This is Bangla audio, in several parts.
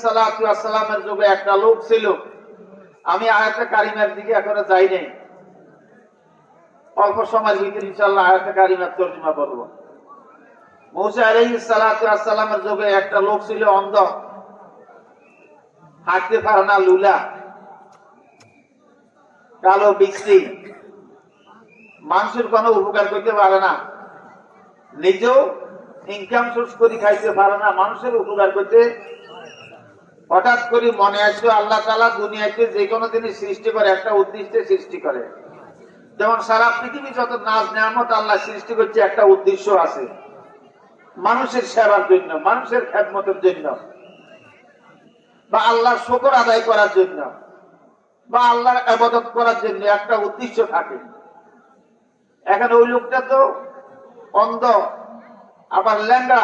সালাতু ওয়াস সালামের যুগে একটা লোক ছিল, আমি আয়াতে কারিমার দিকে এখনো যাই নাই, অল্প সময়ের ভিতরে ইনশাআল্লাহ আয়াতে কারিমার তরজমা করব। মুসা আলাইহিস সালাতু ওয়াস সালামের যুগে একটা লোক ছিল অন্ধ, হাঁটতে পারে না, লুলা, কালো বিশ্রী, মানুষের কোনো উপকার করতে পারে না, নিজেও ইনকাম সোর্স করে খাইতে পারে না, মানুষের উপকার করতে। হঠাৎ করে মনে আসলো আল্লাহ তাআলা দুনিয়াতে যে কোনো জিনিস সৃষ্টি করে একটা উদ্দেশ্যে সৃষ্টি করে। যেমন সারা পৃথিবী যত নাজ নেয়ামত আল্লাহ সৃষ্টি করছে একটা উদ্দেশ্য আছে, মানুষের সেবার জন্য, মানুষের খেদমতের জন্য, বা আল্লাহর শুকর আদায় করার জন্য, বা আল্লাহর ইবাদত করার জন্য একটা উদ্দেশ্য থাকে। এখন ওই লোকটা তো অন্ধ, আবার ল্যাংড়া,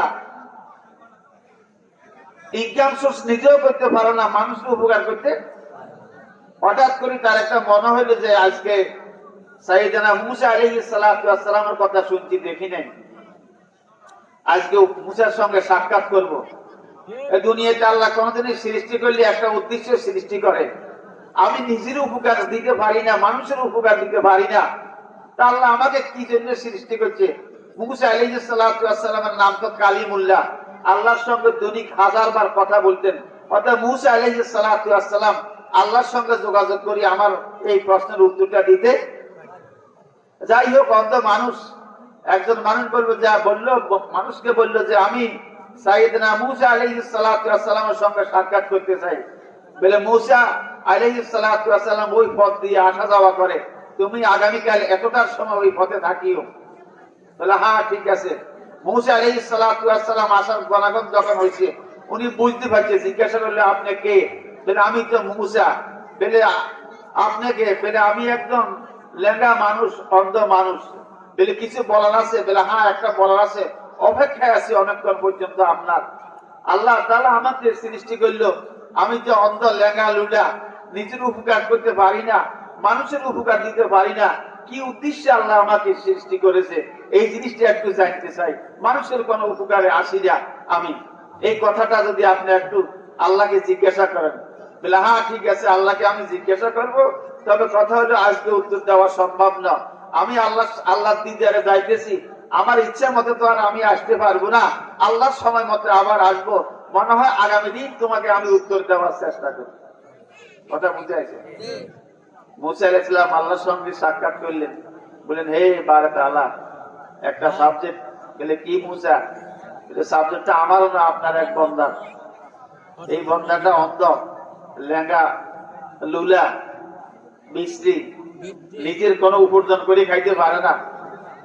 ইনকাম সোর্স নিজেও করতে পারে না, মানুষের উপকার করতে। হঠাৎ করে তার একটা মনে হইলো যে আজকে সাইয়েদনা মুসা আলাইহিস সালাতু ওয়াস সালামের কথা শুনছি, দেখি নাই, আজকে মুসার সঙ্গে সাক্ষাৎ করব। এই দুনিয়াতে আল্লাহ কোনদিনই সৃষ্টি করলে একটা উদ্দেশ্য সৃষ্টি করে। আমি নিজের উপকার দিতে পারি না, মানুষের উপকার দিতে পারি না, তা আল্লাহ আমাকে কি জন্য সৃষ্টি করছে? মুসা আলাইহিস সালাতু ওয়াস সালামের নাম তো কালিমুল্লাহ, আল্লাহর সঙ্গে দৈনিক 1000 বার কথা বলতেন। অর্থাৎ মুসা আলাইহিস সালাতু ওয়াস সালাম আল্লাহর সঙ্গে যোগাযোগ করি আমার এই প্রশ্নের উত্তরটা দিতে। যাই হোক, অন্ধ মানুষ, একজন মানুষ বলবো, যা বললো, মানুষকে বললো যে আমি সাইয়েদনা মুসা আলাইহিস সালাতু ওয়াস সালামের সঙ্গে সাক্ষাৎ করতে চাই। বলে মুসা আলাইহিস সালাতু ওয়াস সালাম ওই পথ দিয়ে আসা যাওয়া করে, তুমি আগামীকাল এতটার সময় ওই পথে থাকিও। বলে হ্যাঁ ঠিক আছে। মুসা আলাইহিস সালাতু ওয়াস সালাম আসার গণাগণ যখন হয়েছে, উনি বুঝতে পারছে, জিজ্ঞাসা করলে আপনি কে? বলে আমি তো মুসা। বলে আপনি কে? বলে আমি একজন লেঙ্গা মানুষ, অন্ধ মানুষ। বলে কিছু বলার আছে? বলে হ্যাঁ একটা বলার আছে, অপেক্ষায় আছি অনেকক্ষণ পর্যন্ত আপনার। আল্লাহ তাআলা আমাকে সৃষ্টি করলো, আমি যে অন্ধ, লেঙ্গা, লুলা, নিজের উপকার করতে পারি না, মানুষের উপকার দিতে পারি না, কি উদ্দেশ্যে আল্লাহ আমাকে সৃষ্টি করেছে এই জিনিসটা একটু জানতে চাই। মানুষের কোন উপকারে আসি না আমি, এই কথাটা যদি আপনি একটু আল্লাহকে জিজ্ঞাসা করেন। বলে হ্যাঁ ঠিক আছে, আল্লাহকে আমি জিজ্ঞাসা করব, তবে কথা হলো আজকে উত্তর দেওয়া সম্ভব না, আমি আল্লাহ দিদারে যাইতেছি, আমার ইচ্ছা মতো তো আর আমি আসতে পারবো না, আল্লাহর সময় মতো আবার আসবো, মনে হয় আগামী দিন তোমাকে আমি উত্তর দেওয়ার চেষ্টা করব। কথা বুঝে আছে? মুসা আলাইহিস সালাম আল্লাহর সঙ্গে সাক্ষাৎ করলেন, বলেন হে বারাক আল্লাহ, একটা সাবজেক্ট। বলে কি মুসা? সাবজেক্টটা আমারও না, আপনার এক বন্দার। এই বন্দাটা অন্ধ, লেঙ্গা, লুলা, বিশ্রী, নিজের কোনো উপার্জন করে খাইতে পারে না,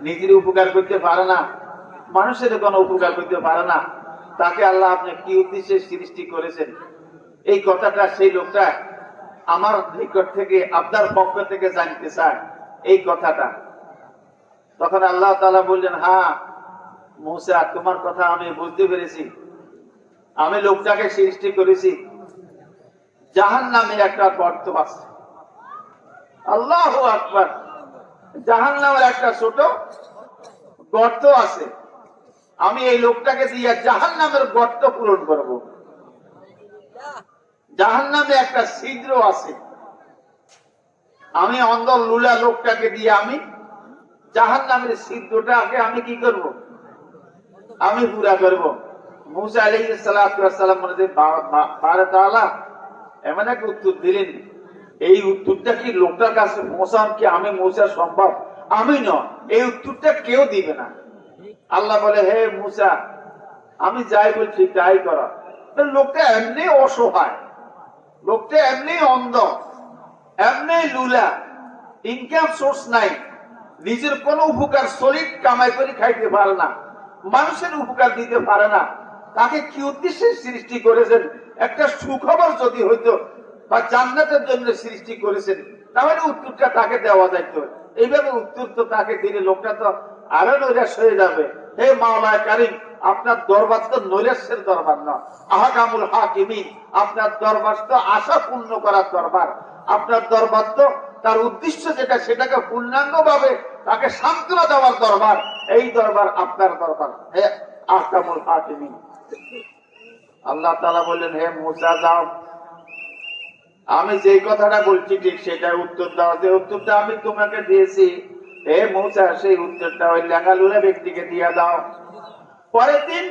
নিজের উপকার করতে পারে না, মানুষের কোনো উপকার করতে পারে না, তাকে আল্লাহ আপনি কি উদ্দেশ্যে সৃষ্টি করেছেন? এই কথাটা সেই লোকটা আমার নিকট থেকে, আপনার পক্ষ থেকে জানতে চায় এই কথাটা। তখন আল্লাহ তাআলা বললেন, হ্যাঁ মুসা, তোমার কথা আমি বুঝতে পেরেছি। আমি লোকটাকে সৃষ্টি করেছি, জাহান্নামে একটা গর্ত আছে। আল্লাহু আকবার! জাহান্নামের একটা ছোট গর্ত আছে, আমি এই লোকটাকে দিয়ে জাহান্নামের গর্ত পূরণ করব। জাহান্নামে একটা ছিদ্র আছে, আমি অন্ধ লুলা লোকটাকে দিয়ে আমি জাহান্নামের ছিদ্রটাকে আমি কি করব? আমি পুরা করব। মুসা আলাইহিস সালাতু ওয়াস সালাম বলে, বারাক আল্লাহ, এমন এক উত্তর দিলেন, এই উত্তরটা কি লোকটার কাছে পৌঁছান কি আমি মুসা সম্ভব? আমি নয়, এই উত্তরটা কেউ দিবে না। আল্লাহ বলে, হে মুসা, আমি যাই বলছি তাই করা। লোকটা এমনি অসহায়, লোকটা এমনি অন্ধ, এমনি লুলা, ইনকাম সোর্স নাই, নিজের কোন উপকার সলিড কামাই করে খাইতে পারে না, মানুষের উপকার দিতে পারে না, তাকে কি উদ্দেশ্যে সৃষ্টি করেছেন? একটা সুখবর যদি হইতো বা জান্নাতের জন্য সৃষ্টি করেছেন, তাহলে উত্তরটা তাকে দেওয়া যাইত। এইভাবে উত্তর তো তাকে দিলে লোকটা তো আরো নৈরাশ হয়ে যাবে। হে মাওলা কারীম, আপনার দরবার তো নৈরাশ্যের দরবার না, আহকামুল হাকিমিন, আপনার দরবার তো আশা পূর্ণ করার দরবার, আপনার দরবার তো তার উদ্দেশ্য যেটা সেটাকে পূর্ণাঙ্গ ভাবে তাকে সান্ত্বনা দেওয়ার দরবার, এই দরবার আপনার দরবার হে আহকামুল হাকিমিন। আল্লাহ তাআলা বললেন, হে মূসা যাও, আমি যে কথাটা বলছি ঠিক সেটা উত্তর দাও। যে উত্তরটা আমি তোমাকে দিয়েছি হে মূসা, সেই উত্তরটা ওই লেঙ্গালুলা ব্যক্তিকে দিয়ে দাও। পরের দিন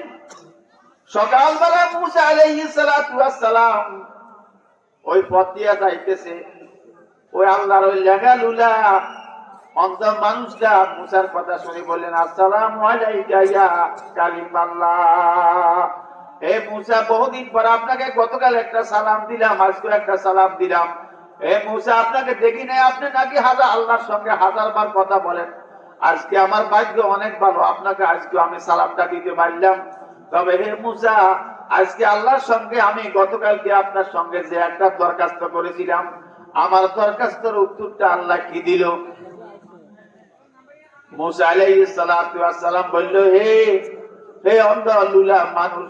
সকালবেলা মূসা আলাইহিস সালাতু ওয়াস সালাম ওই পথ দিয়া যাইতেছে। ওই আল্লাহর ওই লেঙ্গালুলা অন্ধ মানুষটা মূসার কথা শুনে বললেন, আসসালামু আলাইকা ইয়া কালিমাল্লাহ। হে মূসা, বহুদিন পর আপনাকে গতকাল একটা সালাম দিলাম, আজকে একটা সালাম দিলাম। হে মূসা, আপনাকে দেখি নাই, আপনি নাকি আল্লাহর সঙ্গে হাজারবার কথা বলেন। আজকে আমার ভাগ্য অনেক ভালো, আপনাকে আজকে আমি সালামটা দিতে পারলাম। তবে হে মূসা, আজকে আল্লাহর সঙ্গে আমি গতকালকে আপনার সঙ্গে যে একটা দরখাস্ত করেছিলাম, আমার দরখাস্তের উত্তরটা আল্লাহ কি দিল? মূসা আলাইহিস সালাতু ওয়াস সালাম বলল, হে অন্ধ লুলা মানুষ,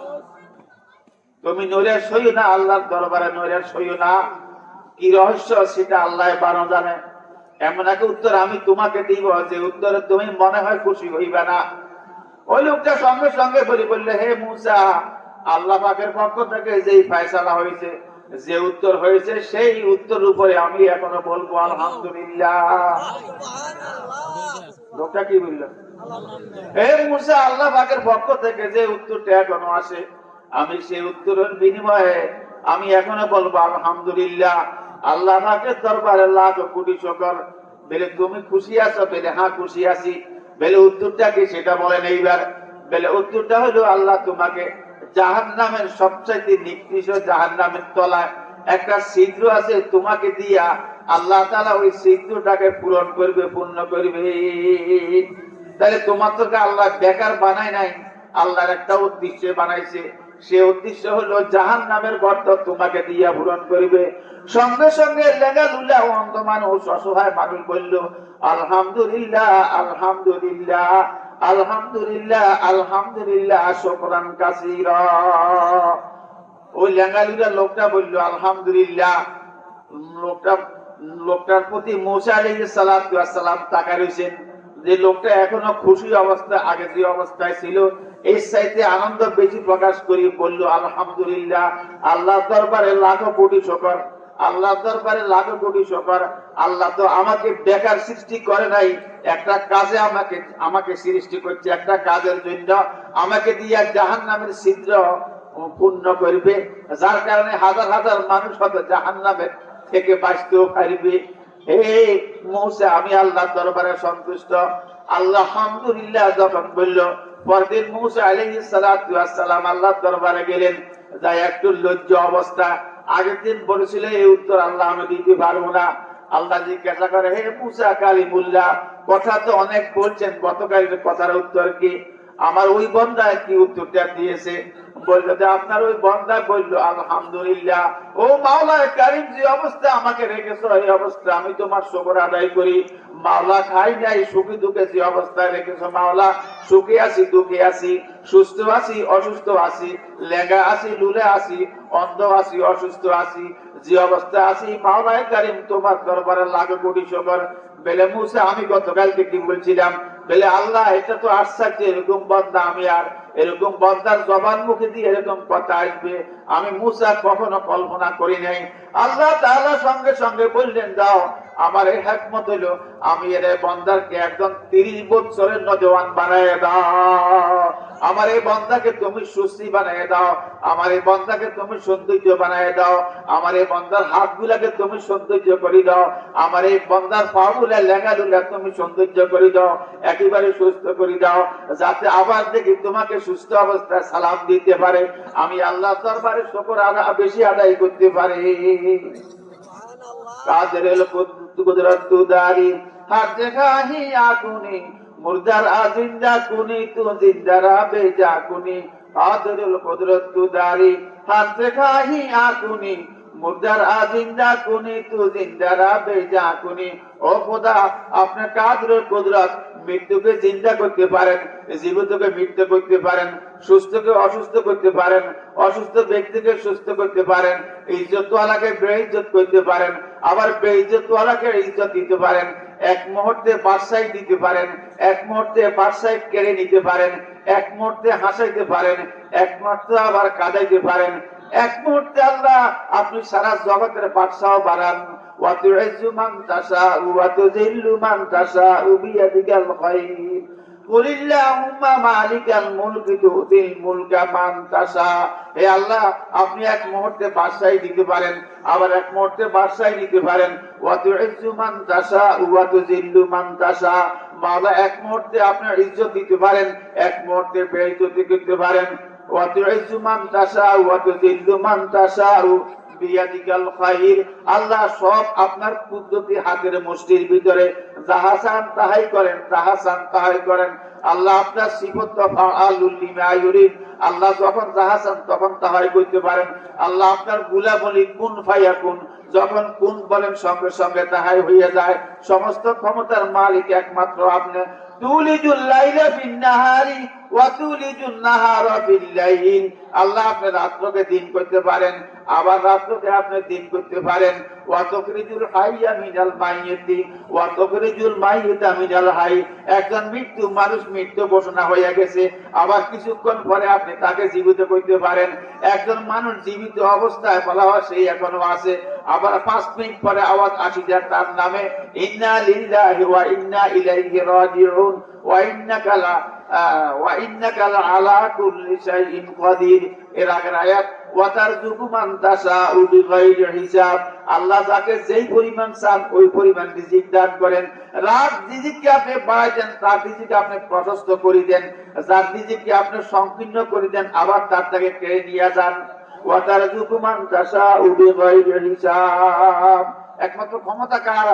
তুমি নৈরাশ হইও না, আল্লাহর দরবারে নৈরাশ হইও না। কি রহস্য সেটা আল্লাহ ভালো জানে। এমন এক উত্তর আমি তোমাকে দিব যে উত্তরে তুমি মনে হয় খুশি হইবে না। ওই লোকটা সঙ্গে সঙ্গে বললে, হে মূসা, আল্লাহ পাকের পক্ষ থেকে যেই ফয়সালা হয়েছে, যে উত্তর হয়েছে, সেই উত্তর উপরে আমি এখনো বলবো আলহামদুলিল্লাহ। লোকটা কি বলল? হে মূসা, আল্লাহ পাকের পক্ষ থেকে যে উত্তরটা এখনো আসে, আমি সেই উত্তরের বিনিময়ে আমি এখনো বলবো আলহামদুলিল্লাহ। আল্লাহ পাকের দরবারে লাখ কোটি শুকর। বলে তুমি খুশি আছো? বলে হ্যাঁ খুশি আছি। বলে উত্তরটা কি সেটা বলেন এইবার। বলে উত্তরটা হলো, আল্লাহ তোমাকে জাহান্নামের সবচাইতে নিকৃষ্ট জাহান্নামের তলায় একটা ছিদ্র আছে, তোমাকে দিয়া আল্লাহ তাআলা ওই ছিদ্রটাকে পূরণ করবে, পূর্ণ করবে। তাহলে তোমার তোকে আল্লাহ বেকার বানায় নাই, আল্লাহর একটা উদ্দেশ্য বানাইছে। সে উদ্দেশ্য হলো জাহান্নামের গর্ত তোমাকে দিয়া পূরণ করবে। সঙ্গে সঙ্গে লেঙ্গালুলা অন্ধ মানুষ, অসহায় মানুষ বলল, আলহামদুলিল্লাহ আলহামদুলিল্লাহ আলহামদুলিল্লাহ আলহামদুলিল্লাহ শুকরান কাসীরা। ওই লেঙ্গালুলা লোকটা বলল আলহামদুলিল্লাহ। লোকটার প্রতি মূসা আলাইহিস সালাতু ওয়াস সালাম তাকায় রইছেন। যে লোকটা এখনো খুশি অবস্থা, আগে যে অবস্থায় ছিল এই চাইতে আনন্দ বেশি প্রকাশ করি বলল আলহামদুলিল্লাহ। আল্লাহ দরবারে লাখো কোটি শুকর, আল্লাহ দরবারে লাখো কোটি শুকর। আল্লাহ তো আমাকে বেকার সৃষ্টি করে নাই, একটা কাজে আমাকে সৃষ্টি করছে, একটা কাজের জন্য আমাকে দিয়ে জাহান্নামের ছিদ্র পূর্ণ করবে, যার কারণে হাজার হাজার মানুষ হয়তো জাহান্নামের থেকে বাঁচতেও পারবে। হে মূসা, আমি আল্লাহর দরবারে সন্তুষ্ট। আলহামদুলিল্লাহ যখন বলল, পরদিন মূসা আলাইহিস সালাতু ওয়াস সালাম আল্লাহর দরবারে গেলেন। যাই একটু লজ্জ অবস্থা। আগের দিন বলেছিল এই উত্তর আল্লাহ আমি দিতে পারবো না। আল্লাহ জিজ্ঞাসা করে, হে মূসা কালিমুল্লাহ, কথা তো অনেক বলছেন, গতকালের কথার উত্তর কি? আমার ওই বান্দা কি উত্তরটা দিয়েছে? বললো যে আপনার ওই বান্দা বলল আলহামদুলিল্লাহ। ও মাওলা কারীম, যে অবস্থা আমাকে রেখেছো এই অবস্থা আমি তোমার শুকর আদায় করি। মাওলা, খাই নাই, সুখে দুঃখে যে অবস্থায় রেখেছো মাওলা, সুখে আছি দুঃখে আছি, সুস্থ আছি অসুস্থ আছি, লেঙ্গা আছি লুলে আছি, অন্ধ আছি অসুস্থ আছি, যে অবস্থা আছি মাওলা কারীম তোমার দরবারে লাখ কোটি শুকর। বলে মূসা, আমি গতকালকে কি বলছিলাম? বলে আল্লাহ, এটা তো আশ্চর্য, এরকম বান্দা আমি আর এরকম বান্দার জবান মুখে দিয়ে এরকম কথা আসবে আমি মূসা কখনো কল্পনা করি নাই। আল্লাহ তাআলা সঙ্গে সঙ্গে বললেন, যাও, আমার এই হিকমত হলো আমি এর বান্দাকে একদম 30 বছরের নওজওয়ান বানায় দাও। আমার এই বান্দাকে তুমি সুস্থি বানায় দাও, আমার এই বান্দাকে তুমি সৌন্দর্য বানায় দাও, আমার এই বান্দার হাতগুলাকে তুমি সৌন্দর্য করে দাও, আমার এই বান্দার পাগুলা লেঙ্গালুলা তুমি সৌন্দর্য করে দাও, একেবারে সুস্থ করে দাও, যাতে আবার দেখি তোমাকে সুস্থ অবস্থায় সালাম দিতে পারে, আমি আল্লাহ দরবারে শুকর বেশি আদায় করতে পারি। কাদেরুল কুদরতুদারি হাত দেখাহি আগুনি মুর্দার আজিন্দা কুনি তু জিন্দারা বেজা কুনি। কাদেরুল কুদরতুদারি হাত দেখাহি আগুনি মুর্দার আজিন্দা কুনি তু জিন্দারা বেজা কুনি। ও খোদা, আপনার কাদেরুল কুদরত, মৃত্যুকে জিন্দা করতে পারেন, জীবিতকে মৃত্যু করতে পারেন, সুস্থকে অসুস্থ করতে পারেন, অসুস্থ ব্যক্তিকে সুস্থ করতে পারেন, ইজ্জতওয়ালাকে বেইজ্জত করতে পারেন, আবার বেইজ্জতওয়ালাকে ইজ্জত দিতে পারেন। এক মুহূর্তে বাদশাহী দিতে পারেন, এক মুহূর্তে বাদশাহী কেড়ে নিতে পারেন, এক মুহূর্তে হাসাইতে পারেন, এক মুহূর্তে আবার কাঁদাইতে পারেন। এক মুহূর্তে আল্লাহ আপনি সারা জগতের বাদশাহ বানান। ওয়াতুইজ্জু মান তাশাউ ওয়া তুযিল্লু মান তাশাউ বিয়াদিকাল খায়র। কুলিল্লাহুম্মা মালিকাল মুলকি তুতিল মুলকা মান তাশা। হে আল্লাহ, আপনি এক মুহূর্তে বাদশাহী দিতে পারেন, আবার এক মুহূর্তে বাদশাহী দিতে পারেন। ওয়া তুইজ্জু মান তাশা ওয়া তুযিল্লু মান তাশা। মাওলা এক মুহূর্তে আপনার ইজ্জত দিতে পারেন, এক মুহূর্তে বেইজ্জতি করতে পারেন। ওয়া তুইজ্জু মান তাশা ওয়া তুযিল্লু মান তাশা বিয়াদিকাল খায়র। আল্লাহ সব আপনার কুদরতি হাতের মুষ্টির ভিতরে, যাহা চান তাহাই করেন, যাহা চান তাহাই করেন। আল্লাহ আপনার সিফত ফাআলুল লিমা ইউরিদ। আল্লাহ যখন যাহা চান তখন তাহাই করতে পারেন। আল্লাহ আপনার গুলাবলি কুন ফায়াকুন, যখন কুন বলেন সঙ্গে সঙ্গে তাহাই হয়ে যায়। সমস্ত ক্ষমতার মালিক একমাত্র আপনি। তুলিজুল লাইলা ফিন নাহারি ওয়া তুলিজুন নাহারা ফিল লাইল। আল্লাহ আপনি রাত্রকে দিন করতে পারেন, আবার রাত্রকে আপনি দিন করতে পারেন। ওয়া তুখরিজুল হাইয়া মিনাল মাইয়িতি ওয়া তুখরিজুল মাইয়িতা মিনাল হাই। একজন মৃত্যু মানুষ মৃত্যু ঘোষণা হয়ে গেছে, আবার কিছুক্ষণ পরে আপনি তাকে জীবিত করতে পারেন। একজন মানুষ জীবিত অবস্থায় বলা হয় সেই এখনো আছে, আবার 5 মিনিট পরে আওয়াজ আসি যায় তার নামে, ইন্না লিল্লাহি ওয়া ইন্না ইলাইহি রাজিউন ওয়া ইন্নাকা আলা কুল্লি শাইইন কাদির। এর আগের আয়াত ওয়া তারযুকু মান তাশাউ বিগাইরি হিসাব। আল্লাহ যাকে যেই পরিমাণ চান ওই পরিমাণ রিজিক দান করেন। রাত রিজিককে আপনি বাড়াই দেন, তার রিজিক আপনি প্রশস্ত করে দেন। যার রিজিককে আপনি সংকীর্ণ করে দেন, আবার তার থেকে কেড়ে নিয়ে যান। ওয়া তারযুকু মান তাশাউ বিগাইরি হিসাব। একমাত্র ক্ষমতা কার?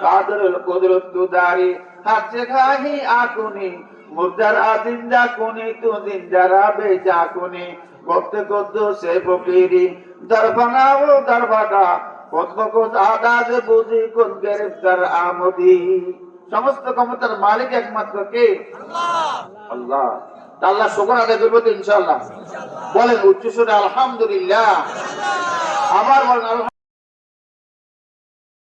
কাদরুল কুদরতু দারি হাতে খাহি আকুনি মুর্দারা জিন্দা কোনি তু জিন্দারা বেজা কোনি করতে করতে সে ফকিরি দরবানা ও দরবাদা কতক আদাজ বুঝি কোন গ্রেফতার আমদি। সমস্ত ক্ষমতার মালিক একমাত্র কে? আল্লাহ। আল্লাহ। আল্লাহ শুকর আদায় করবো তো ইনশাআল্লাহ। বলেন উচ্চ সুরে আলহামদুলিল্লাহ। আবার বলেন আলহামদুলিল্লাহ।